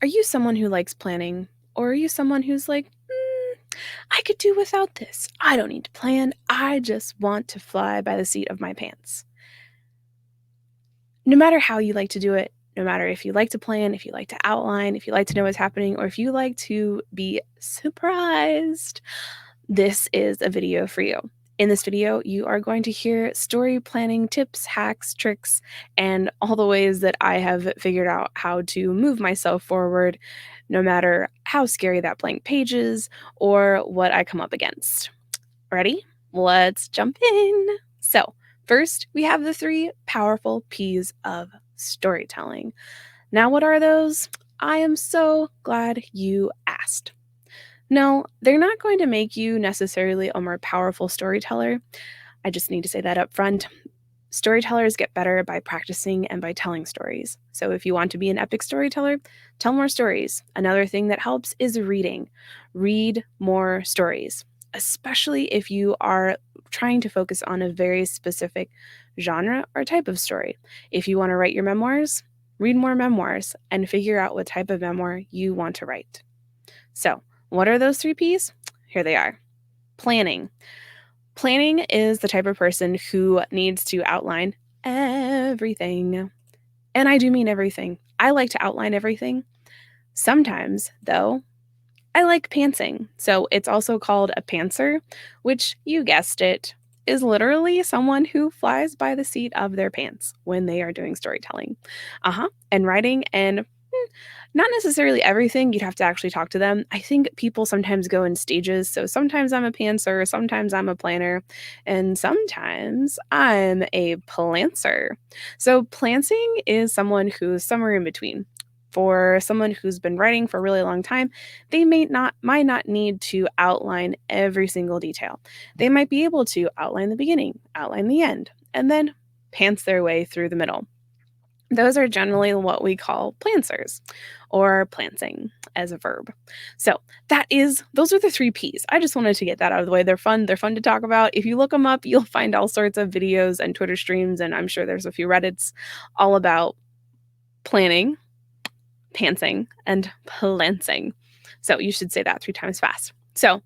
Are you someone who likes planning? Or are you someone who's like, I could do without this. I don't need to plan. I just want to fly by the seat of my pants. No matter how you like to do it, no matter if you like to plan, if you like to outline, if you like to know what's happening, or if you like to be surprised, this is a video for you. In this video, you are going to hear story planning tips, hacks, tricks, and all the ways that I have figured out how to move myself forward, no matter how scary that blank page is or what I come up against. Ready? Let's jump in. So, first, we have the 3 powerful P's of storytelling. Now, what are those? I am so glad you asked. No, they're not going to make you necessarily a more powerful storyteller. I just need to say that up front. Storytellers get better by practicing and by telling stories. So if you want to be an epic storyteller, tell more stories. Another thing that helps is reading. Read more stories, especially if you are trying to focus on a very specific genre or type of story. If you want to write your memoirs, read more memoirs and figure out what type of memoir you want to write. So, what are those 3 P's? Here they are. Planning. Planning is the type of person who needs to outline everything. And I do mean everything. I like to outline everything. Sometimes, though, I like pantsing. So it's also called a pantser, which, you guessed it, is literally someone who flies by the seat of their pants when they are doing storytelling. And writing and not necessarily everything. You'd have to actually talk to them. I think people sometimes go in stages. So sometimes I'm a pantser, sometimes I'm a planner, and sometimes I'm a plantser. So planting is someone who's somewhere in between. For someone who's been writing for a really long time, they might not need to outline every single detail. They might be able to outline the beginning, outline the end, and then pants their way through the middle. Those are generally what we call plantsers or planting as a verb. So those are the 3 P's. I just wanted to get that out of the way. They're fun. They're fun to talk about. If you look them up, you'll find all sorts of videos and Twitter streams, and I'm sure there's a few Reddits all about planning, pantsing, and planting. So you should say that 3 times fast. So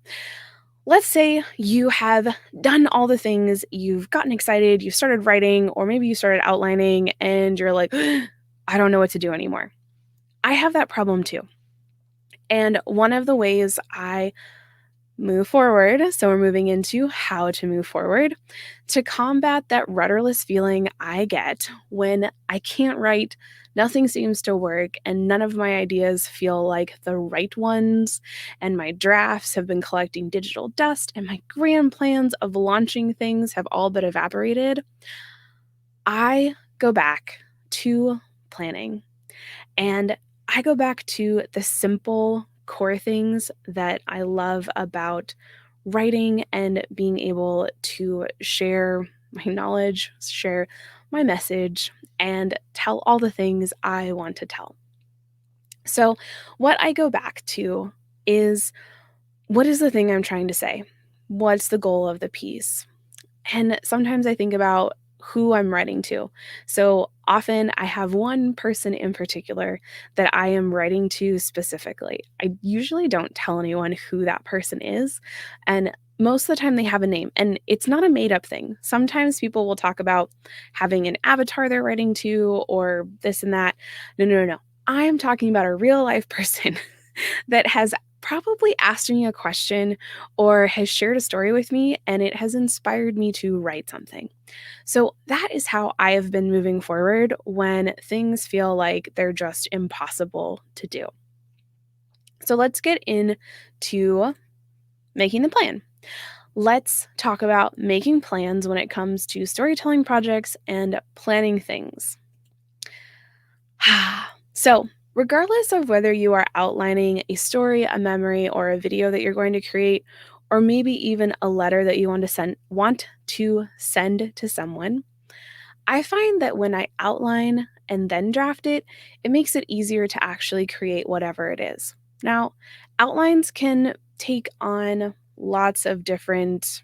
let's say you have done all the things, you've gotten excited, you started writing, or maybe you started outlining, and you're like, I don't know what to do anymore. I have that problem too. And one of the ways I move forward, so we're moving into how to move forward, to combat that rudderless feeling I get when I can't write, nothing seems to work, and none of my ideas feel like the right ones, and my drafts have been collecting digital dust, and my grand plans of launching things have all but evaporated. I go back to planning, and I go back to the simple core things that I love about writing and being able to share my knowledge, share my message, and tell all the things I want to tell. So, what I go back to is, what is the thing I'm trying to say? What's the goal of the piece? And sometimes I think about who I'm writing to. So often I have one person in particular that I am writing to specifically. I usually don't tell anyone who that person is. And most of the time they have a name, and it's not a made up thing. Sometimes people will talk about having an avatar they're writing to or this and that. No, no, no, no. I am talking about a real life person that has probably asked me a question or has shared a story with me, and it has inspired me to write something. So that is how I have been moving forward when things feel like they're just impossible to do. So let's get into making the plan. Let's talk about making plans when it comes to storytelling projects and planning things. So, regardless of whether you are outlining a story, a memory, or a video that you're going to create, or maybe even a letter that you want to send to someone, I find that when I outline and then draft it, it makes it easier to actually create whatever it is. Now, outlines can take on lots of different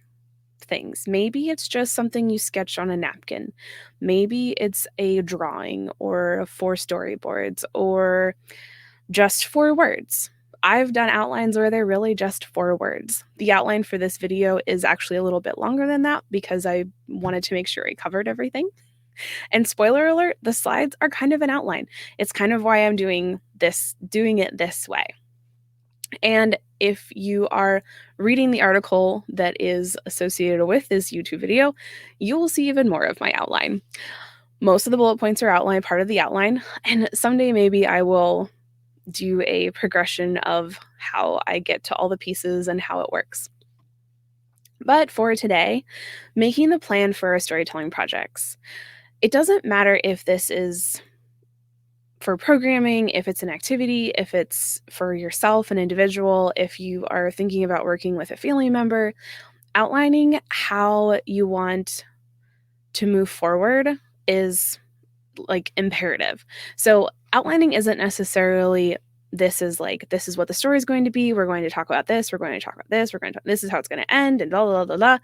things. Maybe it's just something you sketch on a napkin. Maybe it's a drawing or 4 storyboards or just 4 words. I've done outlines where they're really just 4 words. The outline for this video is actually a little bit longer than that because I wanted to make sure I covered everything. And spoiler alert, the slides are kind of an outline. It's kind of why I'm doing it this way. And if you are reading the article that is associated with this YouTube video, you will see even more of my outline. Most of the bullet points are outline, part of the outline, and someday maybe I will do a progression of how I get to all the pieces and how it works. But for today, making the plan for our storytelling projects. It doesn't matter if this is for programming, if it's an activity, if it's for yourself, an individual, if you are thinking about working with a family member, outlining how you want to move forward is like imperative. So outlining isn't necessarily this is what the story is going to be. We're going to talk about this. We're going to talk about this. This is how it's going to end and blah, blah, blah, blah.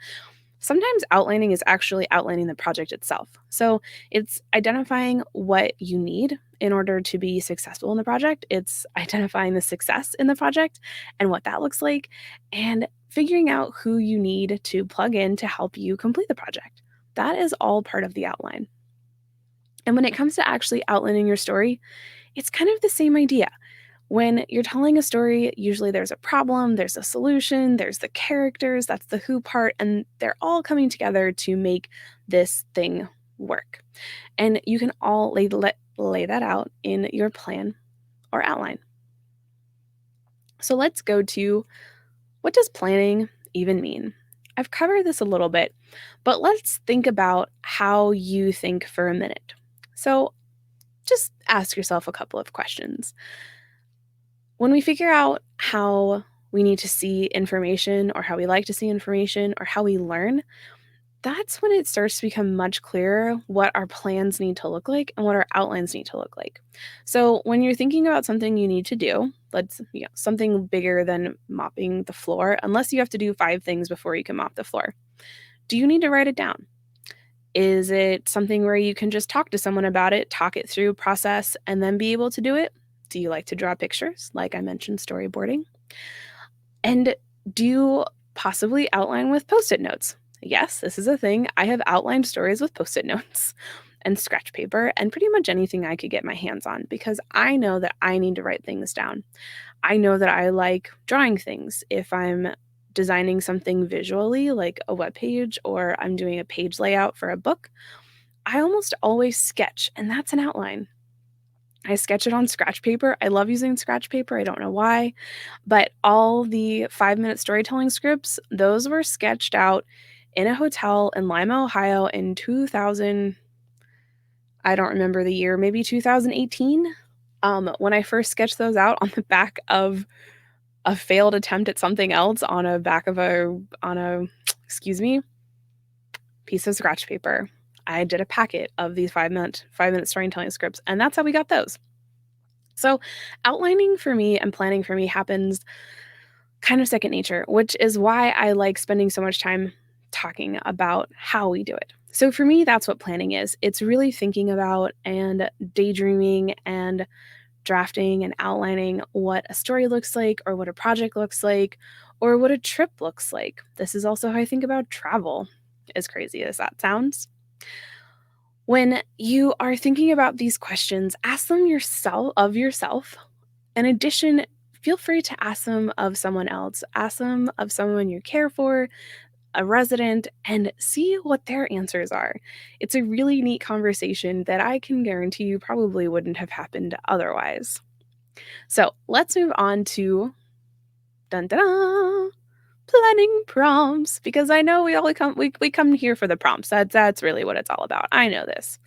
Sometimes outlining is actually outlining the project itself. So it's identifying what you need in order to be successful in the project. It's identifying the success in the project and what that looks like, and figuring out who you need to plug in to help you complete the project. That is all part of the outline. And when it comes to actually outlining your story, it's kind of the same idea. When you're telling a story, usually there's a problem, there's a solution, there's the characters, that's the who part, and they're all coming together to make this thing work. And you can all lay that out in your plan or outline. So let's go to, what does planning even mean? I've covered this a little bit, but let's think about how you think for a minute. So just ask yourself a couple of questions. When we figure out how we need to see information, or how we like to see information, or how we learn, that's when it starts to become much clearer what our plans need to look like and what our outlines need to look like. So when you're thinking about something you need to do, something bigger than mopping the floor, unless you have to do 5 things before you can mop the floor, do you need to write it down? Is it something where you can just talk to someone about it, talk it through, process, and then be able to do it? Do you like to draw pictures? Like I mentioned, storyboarding. And do you possibly outline with Post-it notes? Yes, this is a thing. I have outlined stories with Post-it notes and scratch paper and pretty much anything I could get my hands on, because I know that I need to write things down. I know that I like drawing things. If I'm designing something visually, like a web page, or I'm doing a page layout for a book, I almost always sketch, and that's an outline. I sketch it on scratch paper. I love using scratch paper. I don't know why, but all the 5-minute storytelling scripts, those were sketched out in a hotel in Lima, Ohio in 2000. I don't remember the year, maybe 2018. When I first sketched those out on the back of a failed attempt at something else on a piece of scratch paper. I did a packet of these 5-minute storytelling scripts, and that's how we got those. So outlining for me and planning for me happens kind of second nature, which is why I like spending so much time talking about how we do it. So for me, that's what planning is. It's really thinking about and daydreaming and drafting and outlining what a story looks like, or what a project looks like, or what a trip looks like. This is also how I think about travel, as crazy as that sounds. When you are thinking about these questions, ask them of yourself. In addition, feel free to ask them of someone else. Ask them of someone you care for, a resident, and see what their answers are. It's a really neat conversation that I can guarantee you probably wouldn't have happened otherwise. So let's move on to dun, dun, dun, planning prompts, because I know we come here for the prompts. That's really what it's all about. I know this.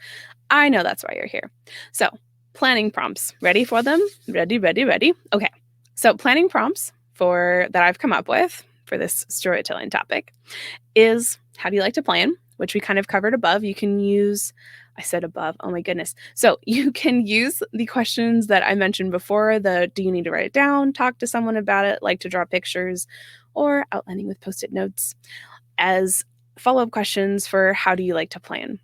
I know that's why you're here. So planning prompts. Ready for them? Ready. Okay. So planning prompts that I've come up with for this storytelling topic is, how do you like to plan? Which we kind of covered above. You can use, I said above, oh my goodness. So you can use the questions that I mentioned before, do you need to write it down, talk to someone about it, like to draw pictures, or outlining with Post-it notes, as follow-up questions for how do you like to plan.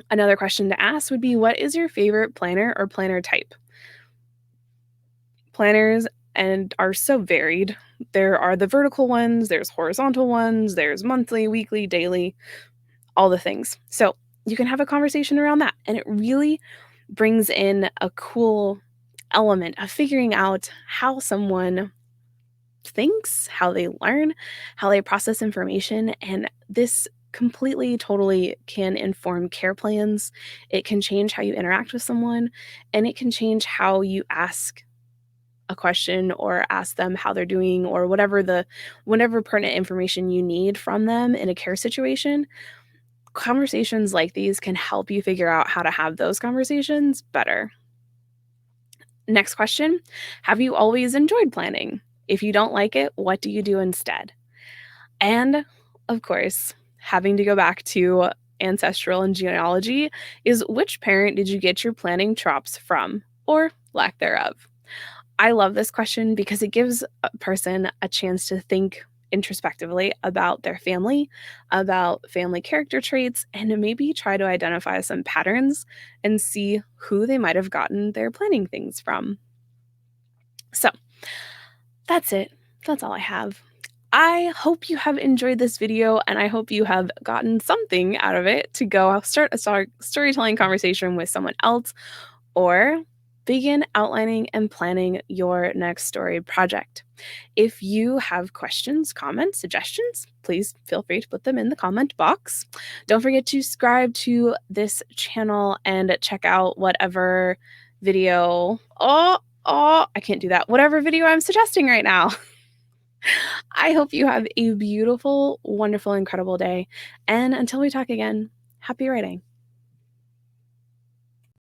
Another question to ask would be, what is your favorite planner or planner type? Planners and are so varied. There are the vertical ones, there's horizontal ones, there's monthly, weekly, daily, all the things. So you can have a conversation around that. And it really brings in a cool element of figuring out how someone thinks, how they learn, how they process information. And this completely, totally can inform care plans. It can change how you interact with someone, and it can change how you ask a question or ask them how they're doing or whatever pertinent information you need from them in a care situation. Conversations like these can help you figure out how to have those conversations better. Next question. Have you always enjoyed planning? If you don't like it, what do you do instead? And of course, having to go back to ancestral and genealogy is, which parent did you get your planning chops from, or lack thereof? I love this question because it gives a person a chance to think introspectively about their family, about family character traits, and to maybe try to identify some patterns and see who they might have gotten their planning things from. So that's it. That's all I have. I hope you have enjoyed this video, and I hope you have gotten something out of it to go start a storytelling conversation with someone else, or begin outlining and planning your next story project. If you have questions, comments, suggestions, please feel free to put them in the comment box. Don't forget to subscribe to this channel and check out whatever video. I can't do that. Whatever video I'm suggesting right now. I hope you have a beautiful, wonderful, incredible day. And until we talk again, happy writing.